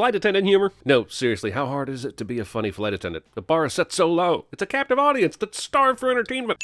Flight attendant humor? No, seriously, how hard is it to be a funny flight attendant? The bar is set so low. It's a captive audience that's starved for entertainment.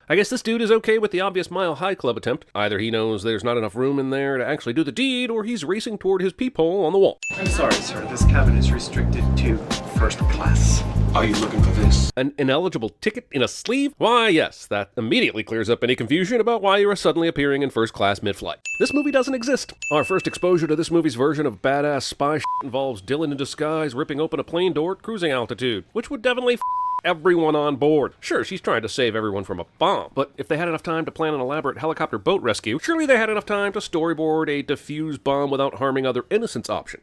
I guess this dude is okay with the obvious Mile High Club attempt. Either he knows there's not enough room in there to actually do the deed, or he's racing toward his peephole on the wall. I'm sorry, sir. This cabin is restricted to first class. Are you looking for this? An ineligible ticket in a sleeve? Why, yes, that immediately clears up any confusion about why you are suddenly appearing in first class mid-flight. This movie doesn't exist. Our first exposure to this movie's version of badass spy shit involves Dylan in disguise ripping open a plane door at cruising altitude, which would definitely everyone on board. Sure, she's trying to save everyone from a bomb, but if they had enough time to plan an elaborate helicopter boat rescue, surely they had enough time to storyboard a defuse bomb without harming other innocents option.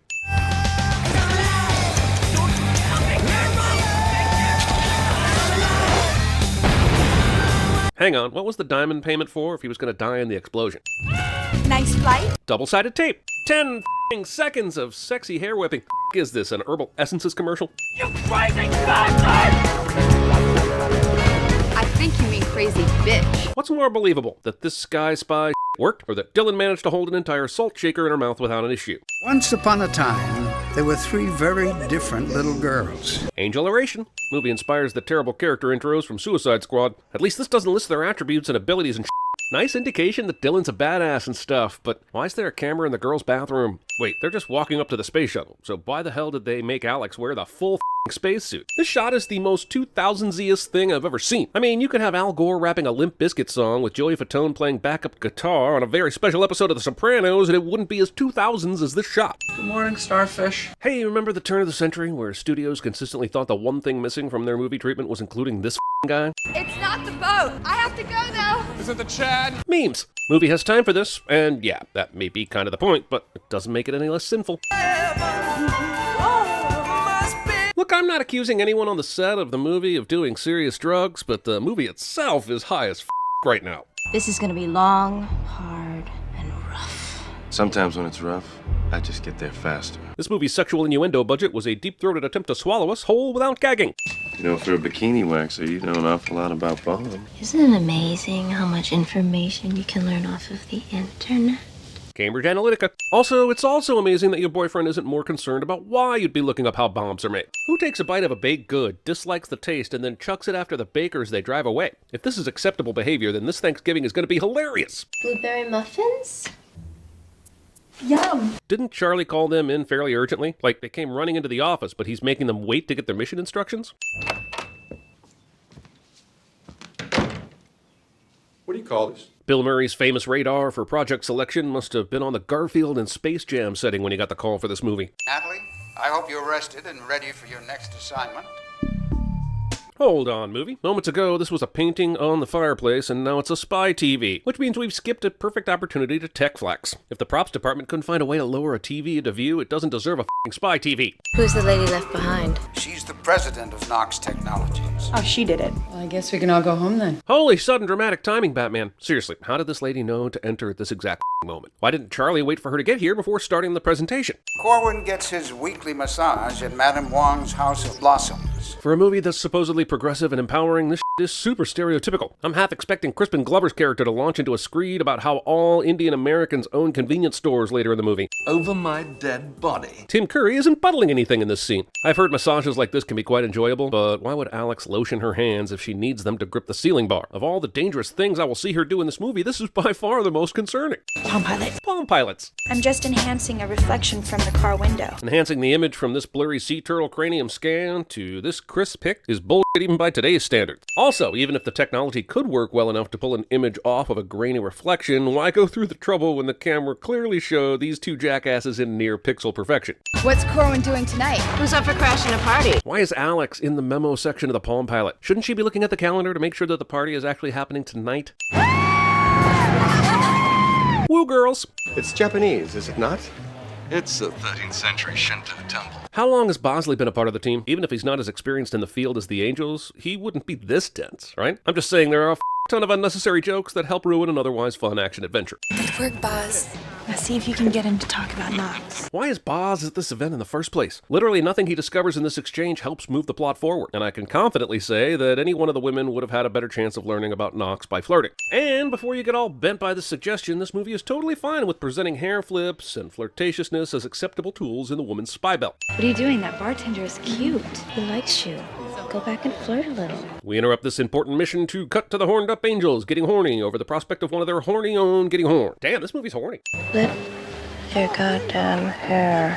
Hang on, what was the diamond payment for if he was going to die in the explosion? Nice flight. Double-sided tape. 10 seconds of sexy hair whipping. Is this an Herbal Essences commercial? You crazy bastard! I think you mean crazy bitch. What's more believable, that this sky spy worked, or that Dylan managed to hold an entire salt shaker in her mouth without an issue? Once upon a time, there were three very different little girls. Angel Aeration. Movie inspires the terrible character intros from Suicide Squad. At least this doesn't list their attributes and abilities and Nice indication that Dylan's a badass and stuff, but why is there a camera in the girls' bathroom? Wait, they're just walking up to the space shuttle, so why the hell did they make Alex wear the full spacesuit? This shot is the most 2000s-iest thing I've ever seen. I mean, you could have Al Gore rapping a Limp Bizkit song with Joey Fatone playing backup guitar on a very special episode of The Sopranos, and it wouldn't be as 2000s as this shot. Good morning, Starfish. Hey, remember the turn of the century where studios consistently thought the one thing missing from their movie treatment was including this guy? It's not the boat. I have to go now. Is it the Chad? Memes. Movie has time for this, and yeah, that may be kind of the point, but it doesn't make it any less sinful. Look, I'm not accusing anyone on the set of the movie of doing serious drugs, but the movie itself is high as right now. This is gonna be long, hard, and rough. Sometimes when it's rough, I just get there faster. This movie's sexual innuendo budget was a deep-throated attempt to swallow us whole without gagging. You know, for a bikini waxer, you know an awful lot about bombs. Isn't it amazing how much information you can learn off of the internet? Cambridge Analytica. Also, it's also amazing that your boyfriend isn't more concerned about why you'd be looking up how bombs are made. Who takes a bite of a baked good, dislikes the taste, and then chucks it after the baker as they drive away? If this is acceptable behavior, then this Thanksgiving is going to be hilarious. Blueberry muffins? Yum. Didn't Charlie call them in fairly urgently? Like, they came running into the office, but he's making them wait to get their mission instructions? What do you call this? Bill Murray's famous radar for project selection must have been on the Garfield and Space Jam setting when he got the call for this movie. Natalie, I hope you're rested and ready for your next assignment. Hold on, movie. Moments ago, this was a painting on the fireplace, and now it's a spy TV, which means we've skipped a perfect opportunity to tech flex. If the props department couldn't find a way to lower a TV into view, it doesn't deserve a f***ing spy TV. Who's the lady left behind? She's the president of Knox Technologies. Oh, she did it. Well, I guess we can all go home then. Holy sudden dramatic timing, Batman. Seriously, how did this lady know to enter at this exact moment? Why didn't Charlie wait for her to get here before starting the presentation? Corwin gets his weekly massage at Madame Wong's House of Blossoms. For a movie that's supposedly progressive and empowering, this is super stereotypical. I'm half expecting Crispin Glover's character to launch into a screed about how all Indian Americans own convenience stores later in the movie. Over my dead body. Tim Curry isn't buttling anything in this scene. I've heard massages like this can be quite enjoyable, but why would Alex lotion her hands if she needs them to grip the ceiling bar? Of all the dangerous things I will see her do in this movie, this is by far the most concerning. Palm Pilot. Palm Pilots. I'm just enhancing a reflection from the car window. Enhancing the image from this blurry sea turtle cranium scan to this crisp pic is bullshit even by today's standards. Also, even if the technology could work well enough to pull an image off of a grainy reflection, why go through the trouble when the camera clearly showed these two jackasses in near pixel perfection? What's Corwin doing tonight? Who's up for crashing a party? Why is Alex in the memo section of the Palm Pilot? Shouldn't she be looking at the calendar to make sure that the party is actually happening tonight? Woo, girls! It's Japanese, is it not? It's a 13th century Shinto temple. How long has Bosley been a part of the team? Even if he's not as experienced in the field as the Angels, he wouldn't be this dense, right? I'm just saying there are ton of unnecessary jokes that help ruin an otherwise fun action adventure. Good work, Boz. Now see if you can get him to talk about Knox. Why is Boz at this event in the first place? Literally nothing he discovers in this exchange helps move the plot forward, and I can confidently say that any one of the women would have had a better chance of learning about Knox by flirting. And before you get all bent by this suggestion, this movie is totally fine with presenting hair flips and flirtatiousness as acceptable tools in the woman's spy belt. What are you doing? That bartender is cute. He likes you. Go back and flirt a little. We interrupt this important mission to cut to the horned up angels getting horny over the prospect of one of their horny own getting horned. Damn, this movie's horny. Flip your goddamn hair.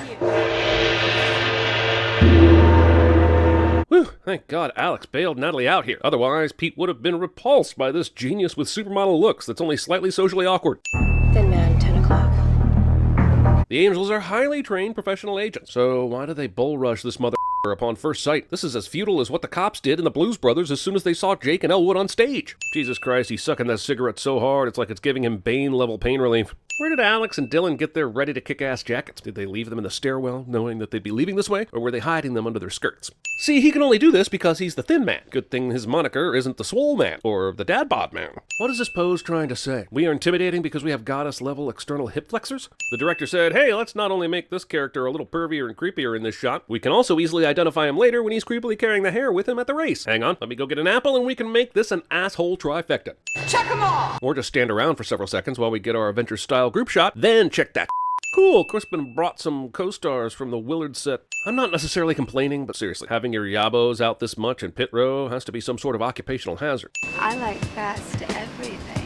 Whew, thank God Alex bailed Natalie out here. Otherwise, Pete would have been repulsed by this genius with supermodel looks that's only slightly socially awkward. Thin man, 10 o'clock. The angels are highly trained professional agents, so why do they bull rush this mother upon first sight? This is as futile as what the cops did in the Blues Brothers as soon as they saw Jake and Elwood on stage. Jesus Christ, he's sucking that cigarette so hard it's like it's giving him Bane-level pain relief. Where did Alex and Dylan get their ready-to-kick-ass jackets? Did they leave them in the stairwell, knowing that they'd be leaving this way? Or were they hiding them under their skirts? See, he can only do this because he's the Thin Man. Good thing his moniker isn't the Swole Man, or the Dad Bod Man. What is this pose trying to say? We are intimidating because we have goddess-level external hip flexors? The director said, hey, let's not only make this character a little pervier and creepier in this shot, we can also easily identify him later when he's creepily carrying the hair with him at the race. Hang on, let me go get an apple and we can make this an asshole trifecta. Check 'em off! Or just stand around for several seconds while we get our Avengers-style group shot, then check that. Cool, Crispin brought some co-stars from the Willard set. I'm not necessarily complaining, but seriously, having your yabos out this much in pit row has to be some sort of occupational hazard. I like fast everything.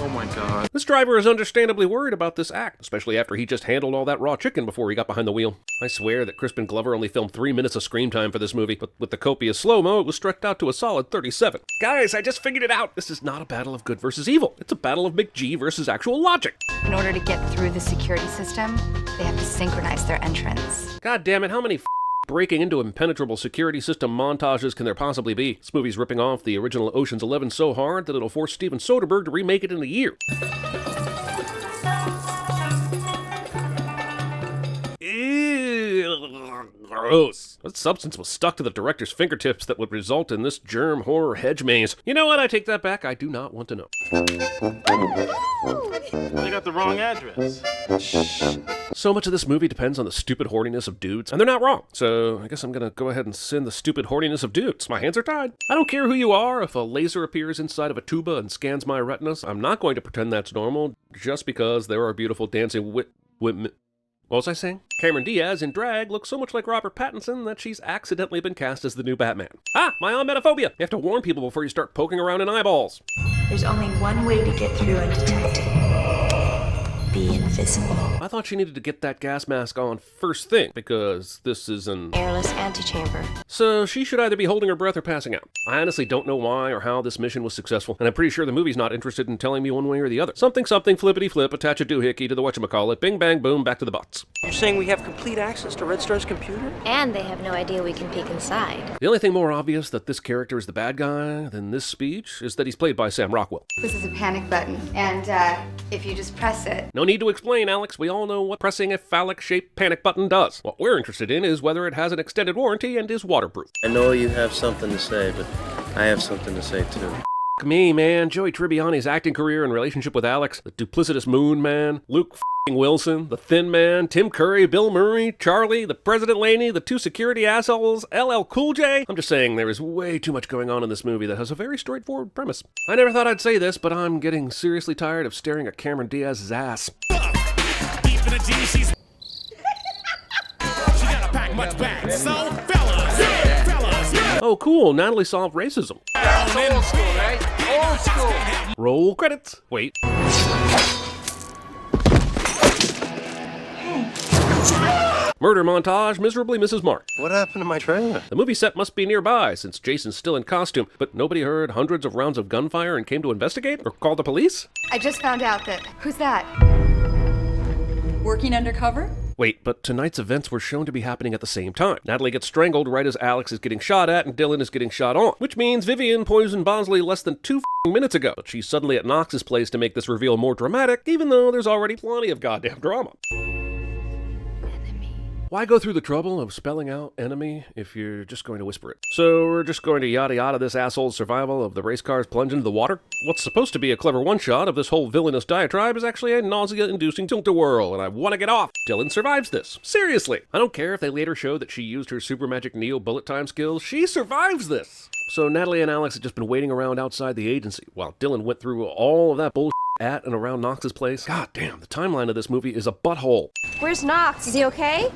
Oh my God. This driver is understandably worried about this act, especially after he just handled all that raw chicken before he got behind the wheel. I swear that Crispin Glover only filmed 3 minutes of screen time for this movie, but with the copious slow-mo, it was stretched out to a solid 37. Guys, I just figured it out! This is not a battle of good versus evil. It's a battle of McG versus actual logic. In order to get through the security system, they have to synchronize their entrance. God damn it, how many breaking into impenetrable security system montages can there possibly be? This movie's ripping off the original Ocean's 11 so hard that it'll force Steven Soderbergh to remake it in a year. Gross. What substance was stuck to the director's fingertips that would result in this germ horror hedge maze? You know what? I take that back. I do not want to know. They got the wrong address. So much of this movie depends on the stupid horniness of dudes, and they're not wrong. So I guess I'm gonna go ahead and send the stupid horniness of dudes. My hands are tied. I don't care who you are. If a laser appears inside of a tuba and scans my retinas, I'm not going to pretend that's normal just because there are beautiful dancing women. What was I saying? Cameron Diaz in drag looks so much like Robert Pattinson that she's accidentally been cast as the new Batman. Ah, my emetophobia! You have to warn people before you start poking around in eyeballs. There's only one way to get through undetected. Be invisible. I thought she needed to get that gas mask on first thing, because this is an Airless antechamber. So she should either be holding her breath or passing out. I honestly don't know why or how this mission was successful, and I'm pretty sure the movie's not interested in telling me one way or the other. Something, flippity flip, attach a doohickey to the whatchamacallit, bing bang boom, back to the butts. You're saying we have complete access to Red Star's computer? And they have no idea we can peek inside. The only thing more obvious that this character is the bad guy than this speech is that he's played by Sam Rockwell. This is a panic button, and if you just press it... No need to explain, Alex. We all know what pressing a phallic-shaped panic button does. What we're interested in is whether it has an extended warranty and is waterproof. I know you have something to say, but I have something to say too. F*** me, man. Joey Tribbiani's acting career and relationship with Alex, the duplicitous Moon Man, Luke Wilson, the Thin Man, Tim Curry, Bill Murray, Charlie, the President Laney, the two security assholes, LL Cool J. I'm just saying there is way too much going on in this movie that has a very straightforward premise. I never thought I'd say this, but I'm getting seriously tired of staring at Cameron Diaz's ass. Oh, cool. Natalie solved racism. Old school, right? Old school. Roll credits. Wait. Murder montage miserably misses mark. What happened to my trailer? The movie set must be nearby since Jason's still in costume, but nobody heard hundreds of rounds of gunfire and came to investigate or call the police? I just found out that... Who's that? Working undercover? Wait, but tonight's events were shown to be happening at the same time. Natalie gets strangled right as Alex is getting shot at and Dylan is getting shot on, which means Vivian poisoned Bosley less than 2 minutes ago. But she's suddenly at Knox's place to make this reveal more dramatic, even though there's already plenty of goddamn drama. Why go through the trouble of spelling out enemy if you're just going to whisper it? So we're just going to yada yada this asshole's survival of the race cars plunge into the water? What's supposed to be a clever one-shot of this whole villainous diatribe is actually a nausea-inducing tilt-a-whirl, and I want to get off. Dylan survives this. Seriously. I don't care if they later show that she used her super magic Neo bullet time skills. She survives this. So Natalie and Alex had just been waiting around outside the agency while Dylan went through all of that bullshit at and around Knox's place. God damn, the timeline of this movie is a butthole. Where's Knox? Is he okay?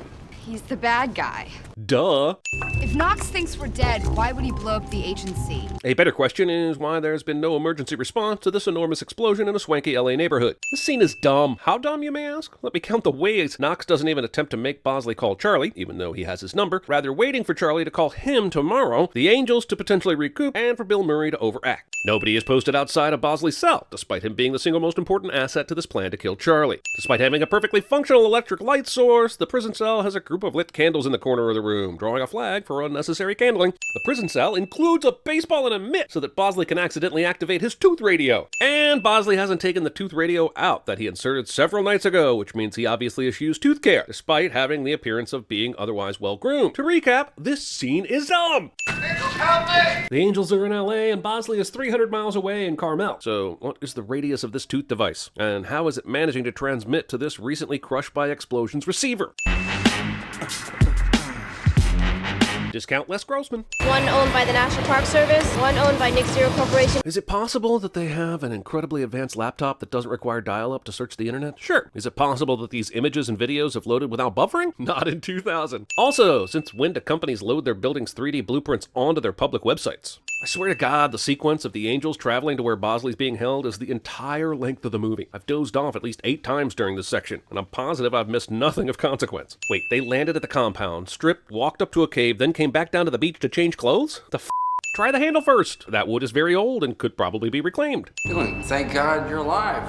He's the bad guy. Duh. If Knox thinks we're dead, why would he blow up the agency? A better question is why there's been no emergency response to this enormous explosion in a swanky LA neighborhood. This scene is dumb. How dumb, you may ask? Let me count the ways Knox doesn't even attempt to make Bosley call Charlie, even though he has his number, rather waiting for Charlie to call him tomorrow, the Angels to potentially recoup, and for Bill Murray to overact. Nobody is posted outside of Bosley's cell, despite him being the single most important asset to this plan to kill Charlie. Despite having a perfectly functional electric light source, the prison cell has a group of lit candles in the corner of the room, drawing a flag for unnecessary candling. The prison cell includes a baseball and a mitt so that Bosley can accidentally activate his tooth radio. And Bosley hasn't taken the tooth radio out that he inserted several nights ago, which means he obviously eschews tooth care, despite having the appearance of being otherwise well-groomed. To recap, this scene is dumb! Angels, help me! The Angels are in LA and Bosley is 300 miles away in Carmel. So what is the radius of this tooth device? And how is it managing to transmit to this recently crushed by explosions receiver? Discount Les Grossman. One owned by the National Park Service, one owned by Nick Zero Corporation. Is it possible that they have an incredibly advanced laptop that doesn't require dial-up to search the internet? Sure. Is it possible that these images and videos have loaded without buffering? Not in 2000. Also, since when do companies load their buildings' 3D blueprints onto their public websites? I swear to God, the sequence of the Angels traveling to where Bosley's being held is the entire length of the movie. I've dozed off at least 8 times during this section, and I'm positive I've missed nothing of consequence. Wait, they landed at the compound, stripped, walked up to a cave, then came back down to the beach to change clothes? The f***? Try the handle first. That wood is very old and could probably be reclaimed. Dylan, thank God you're alive.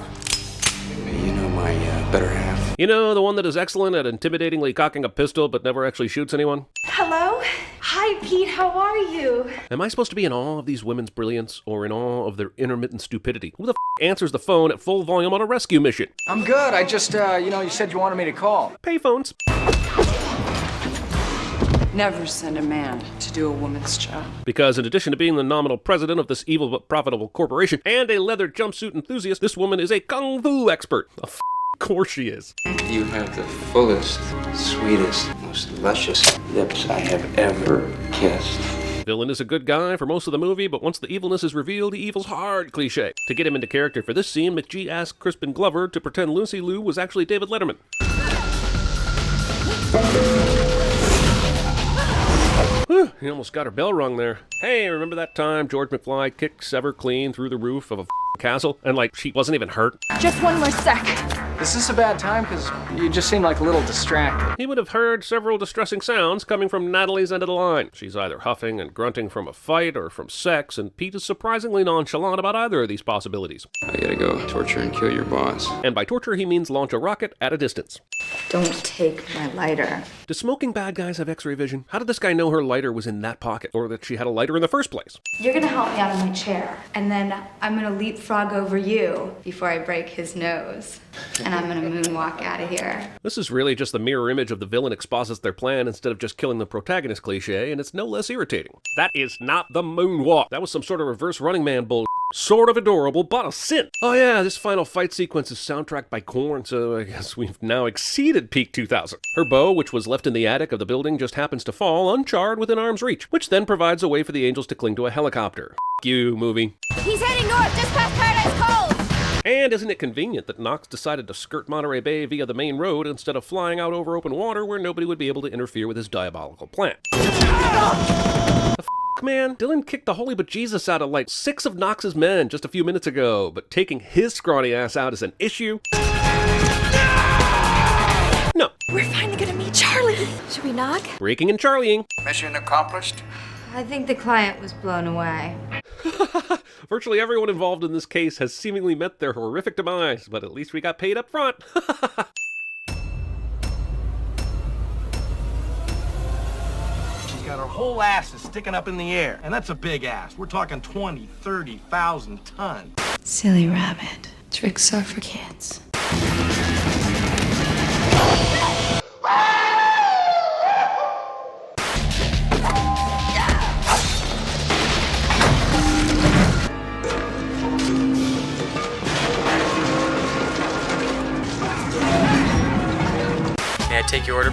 You know my better half. You know, the one that is excellent at intimidatingly cocking a pistol but never actually shoots anyone? Hello? Hi, Pete. How are you? Am I supposed to be in awe of these women's brilliance or in awe of their intermittent stupidity? Who the f*** answers the phone at full volume on a rescue mission? I'm good. I just, you said you wanted me to call. Payphones. Never send a man to do a woman's job. Because in addition to being the nominal president of this evil but profitable corporation and a leather jumpsuit enthusiast, this woman is a kung fu expert. Of course she is. You have the fullest, sweetest, most luscious lips I have ever kissed. Dylan is a good guy for most of the movie, but once the evilness is revealed, the evil's hard cliche. To get him into character for this scene, McGee asked Crispin Glover to pretend Lucy Liu was actually David Letterman. Whew, he almost got her bell rung there. Hey, remember that time George McFly kicked Sever clean through the roof of a castle? And she wasn't even hurt? Just one more sec. Is this a bad time? Because you just seem like a little distracted. He would have heard several distressing sounds coming from Natalie's end of the line. She's either huffing and grunting from a fight or from sex, and Pete is surprisingly nonchalant about either of these possibilities. I gotta go torture and kill your boss. And by torture, he means launch a rocket at a distance. Don't take my lighter. Do smoking bad guys have x-ray vision? How did this guy know her lighter was in that pocket, or that she had a lighter in the first place? You're gonna help me out of my chair, and then I'm gonna leapfrog over you before I break his nose. And I'm gonna moonwalk out of here. This is really just the mirror image of the villain exposits their plan instead of just killing the protagonist cliche, and it's no less irritating. That is not the moonwalk. That was some sort of reverse Running Man bull. Sort of adorable, but a sin. Oh yeah, this final fight sequence is soundtracked by Korn, so I guess we've now exceeded peak 2000. Her bow, which was left in the attic of the building, just happens to fall uncharred within arm's reach, which then provides a way for the Angels to cling to a helicopter. F*** you, movie. He's heading north, just past Paradise Cove. And isn't it convenient that Knox decided to skirt Monterey Bay via the main road instead of flying out over open water where nobody would be able to interfere with his diabolical plan? Man, Dylan kicked the holy bejesus out of 6 of Knox's men just a few minutes ago, but taking his scrawny ass out is an issue? No. We're finally gonna meet Charlie. Should we knock? Breaking and Charlieing. Mission accomplished? I think the client was blown away. Virtually everyone involved in this case has seemingly met their horrific demise, but at least we got paid up front. Got her whole ass is sticking up in the air, and that's a big ass. We're talking 20, 30,000 tons. Silly rabbit. Tricks are for kids.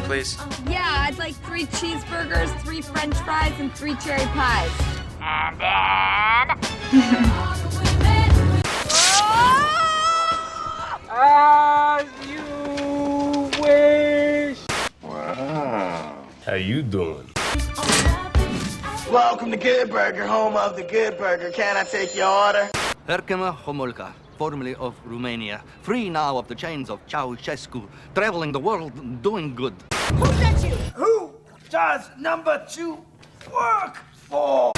please? Yeah, I'd like 3 cheeseburgers, 3 french fries, and 3 cherry pies. And then... As you wish. Wow. How you doing? Welcome to Good Burger, home of the Good Burger. Can I take your order? Herkema Homolka, formerly of Romania, free now of the chains of Ceausescu, traveling the world, doing good. Who's that you? Who does number 2 work for?